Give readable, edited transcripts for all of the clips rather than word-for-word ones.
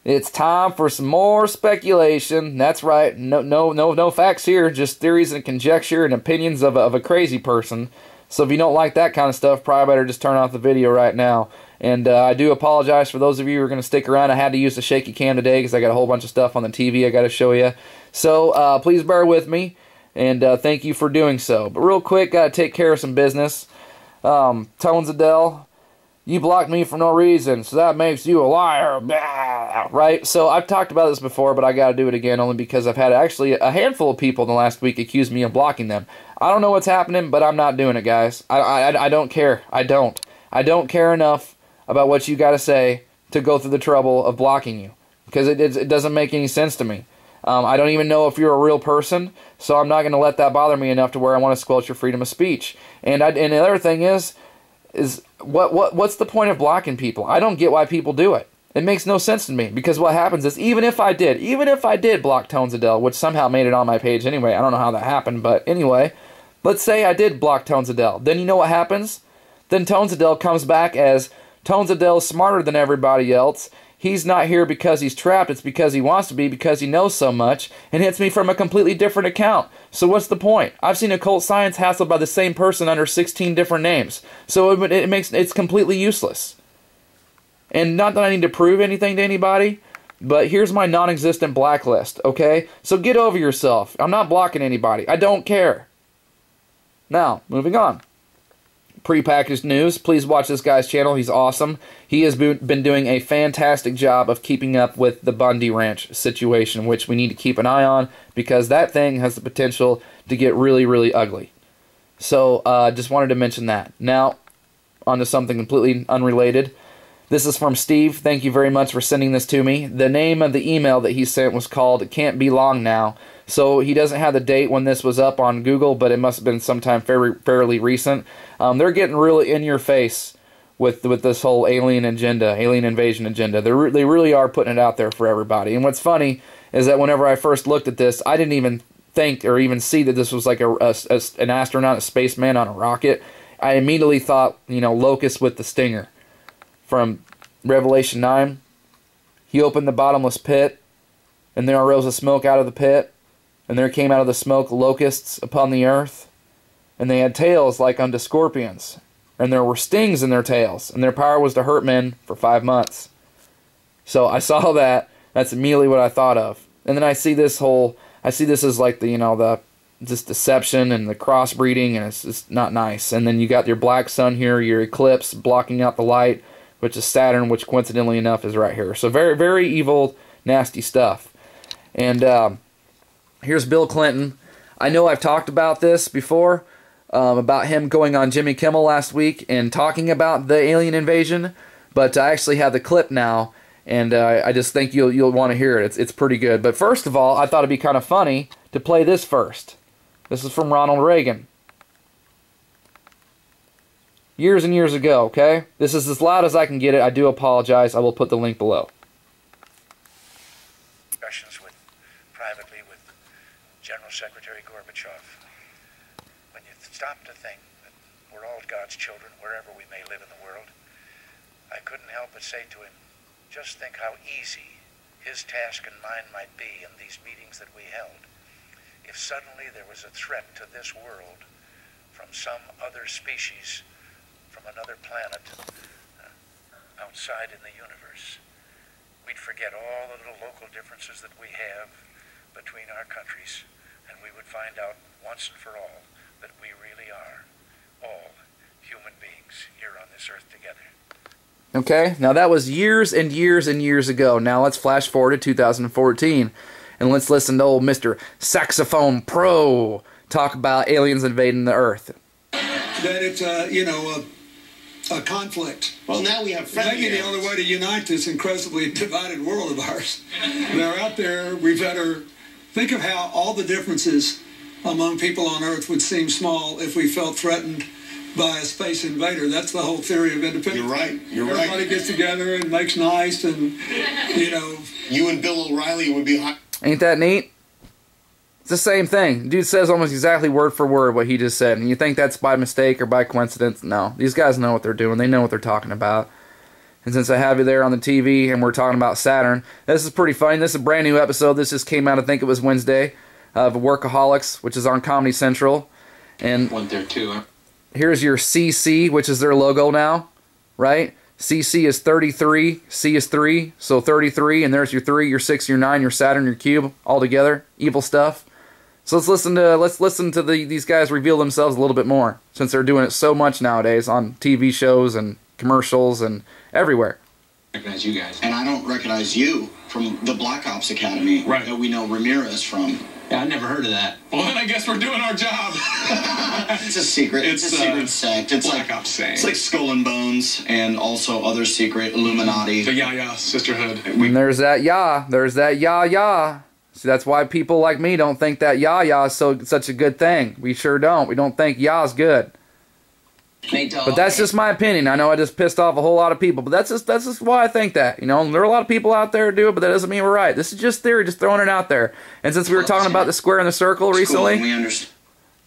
It's time for some more speculation. That's right. No facts here. Just theories and conjecture and opinions of a crazy person. So if you don't like that kind of stuff, probably better just turn off the video right now. And I do apologize for those of you who are going to stick around. I had to use the shaky cam today because I got a whole bunch of stuff on the TV I got to show you. So please bear with me, and thank you for doing so. But real quick, got to take care of some business. Tones Adele, you blocked me for no reason, so that makes you a liar. Blah, right? So I've talked about this before, but I got to do it again only because I've had actually a handful of people in the last week accuse me of blocking them. I don't know what's happening, but I'm not doing it, guys. I don't care. I don't care enough about what you got to say to go through the trouble of blocking you, because it doesn't make any sense to me. I don't even know if you're a real person, so I'm not going to let that bother me enough to where I want to squelch your freedom of speech. And the other thing is what's the point of blocking people? I don't get why people do it. It makes no sense to me, because what happens is even if I did block Tones Adele, which somehow made it on my page anyway, I don't know how that happened, but anyway, let's say I did block Tones Adele. Then you know what happens? Then Tones Adele comes back as Tones Adele's smarter than everybody else. He's not here because he's trapped. It's because he wants to be, because he knows so much, and hits me from a completely different account. So what's the point? I've seen occult science hassled by the same person under 16 different names. So it's completely useless. And not that I need to prove anything to anybody, but here's my non-existent blacklist, okay? So get over yourself. I'm not blocking anybody. I don't care. Now, moving on. Prepackaged news. Please watch this guy's channel. He's awesome. He has been doing a fantastic job of keeping up with the Bundy Ranch situation, which we need to keep an eye on, because that thing has the potential to get really, really ugly. So, just wanted to mention that. Now, on to something completely unrelated. This is from Steve. Thank you very much for sending this to me. The name of the email that he sent was called "It Can't Be Long Now." So he doesn't have the date when this was up on Google, but it must have been sometime fairly recent. They're getting really in your face with this whole alien agenda, alien invasion agenda. They really are putting it out there for everybody. And what's funny is that whenever I first looked at this, I didn't even think or even see that this was like an astronaut, a spaceman on a rocket. I immediately thought, you know, Locust with the stinger from Revelation 9. He opened the bottomless pit, and there arose a smoke out of the pit. And there came out of the smoke locusts upon the earth, and they had tails like unto scorpions, and there were stings in their tails, and their power was to hurt men for 5 months. So I saw that. That's immediately what I thought of. And then I see this as like this deception and the crossbreeding, and it's just not nice. And then you got your black sun here, your eclipse blocking out the light, which is Saturn, which coincidentally enough is right here. So very, very evil, nasty stuff. And here's Bill Clinton. I know I've talked about this before, about him going on Jimmy Kimmel last week and talking about the alien invasion, but I actually have the clip now, and I just think you'll want to hear it. It's pretty good. But first of all, I thought it'd be kind of funny to play this first. This is from Ronald Reagan. Years and years ago, okay? This is as loud as I can get it. I do apologize. I will put the link below. Privately with General Secretary Gorbachev. When you stop to think that we're all God's children wherever we may live in the world, I couldn't help but say to him, just think how easy his task and mine might be in these meetings that we held if suddenly there was a threat to this world from some other species, from another planet outside in the universe. We'd forget all the little local differences that we have between our countries, and we would find out once and for all that we really are all human beings here on this earth together. Okay, now that was years and years and years ago. Now let's flash forward to 2014, and let's listen to old Mr. Saxophone Pro talk about aliens invading the earth. That it's a conflict. Well, now we have friendly Maybe the only way to unite this incredibly divided world of ours. They're out there. We better think of how all the differences among people on Earth would seem small if we felt threatened by a space invader. That's the whole theory of independence. You're right. You're right. Everybody gets together and makes nice, and You and Bill O'Reilly would be hot. Ain't that neat? It's the same thing. Dude says almost exactly word for word what he just said. And you think that's by mistake or by coincidence? No. These guys know what they're doing. They know what they're talking about. And since I have you there on the TV and we're talking about Saturn, this is pretty funny. This is a brand new episode. This just came out, I think it was Wednesday, of Workaholics, which is on Comedy Central. And went there too, huh? Here's your CC, which is their logo now, right? CC is 33, C is 3, so 33, and there's your 3, your 6, your 9, your Saturn, your cube, all together. Evil stuff. So let's listen to these guys reveal themselves a little bit more, since they're doing it so much nowadays on TV shows and commercials and everywhere. I recognize you guys. And I don't recognize you from the Black Ops Academy that we know Ramirez from. Yeah, I never heard of that. Well, then I guess we're doing our job. It's a secret. It's a secret sect. It's Black Ops saying. It's like Skull and Bones and also other secret Illuminati. The Yaya Sisterhood. And there's that ya. There's that ya. See, that's why people like me don't think that ya is such a good thing. We sure don't. We don't think ya's good. But that's just my opinion. I know I just pissed off a whole lot of people, but that's just why I think that. You know, there are a lot of people out there who do it, but that doesn't mean we're right. This is just theory, just throwing it out there. And since we were talking about the square and the circle recently,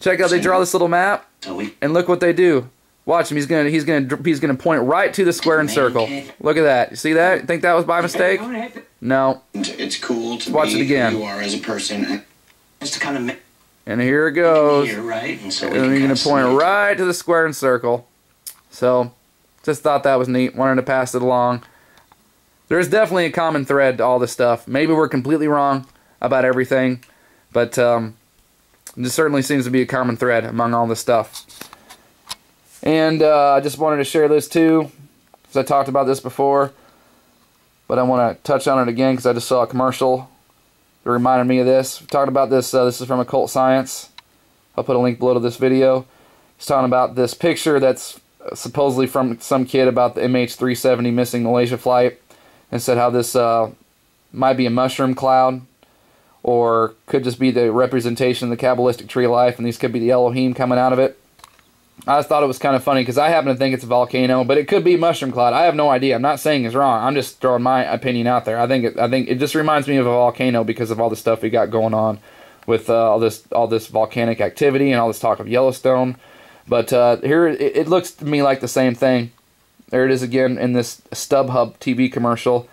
check out, they draw this little map, and look what they do. Watch him. He's gonna point right to the square and circle. Look at that. You see that? You think that was by mistake? No. It's cool to watch it again. Who you are as a person. Just to kind of. And here it goes. Here, right? And so and you're going to point right to the square and circle. So, just thought that was neat. Wanted to pass it along. There's definitely a common thread to all this stuff. Maybe we're completely wrong about everything. But, there certainly seems to be a common thread among all this stuff. And, I just wanted to share this too. Because I talked about this before. But I want to touch on it again because I just saw a commercial. It reminded me of this. We're talking about this. This is from Occult Science. I'll put a link below to this video. He's talking about this picture that's supposedly from some kid about the MH370 missing Malaysia flight, and said how this might be a mushroom cloud, or could just be the representation of the Kabbalistic tree of life, and these could be the Elohim coming out of it. I just thought it was kind of funny because I happen to think it's a volcano, but it could be a mushroom cloud. I have no idea. I'm not saying it's wrong. I'm just throwing my opinion out there. I think it just reminds me of a volcano because of all the stuff we got going on with all this volcanic activity and all this talk of Yellowstone. But here it looks to me like the same thing. There it is again in this StubHub TV commercial,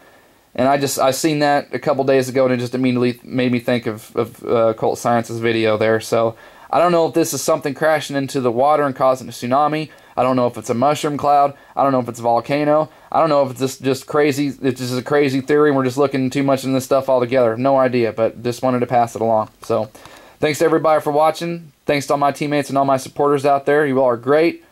and I seen that a couple days ago, and it just immediately made me think of Occult Science's video there. So. I don't know if this is something crashing into the water and causing a tsunami. I don't know if it's a mushroom cloud. I don't know if it's a volcano. I don't know if it's just crazy. It's just a crazy theory and we're just looking too much into this stuff altogether. No idea, but just wanted to pass it along. So, thanks to everybody for watching. Thanks to all my teammates and all my supporters out there. You all are great.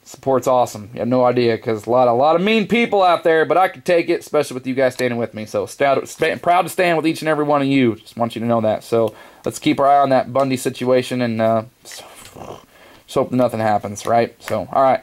Support's awesome. You have no idea because a lot of mean people out there, but I can take it, especially with you guys standing with me. So, proud to stand with each and every one of you. Just want you to know that. So, let's keep our eye on that Bundy situation and just hope nothing happens, right? So, all right.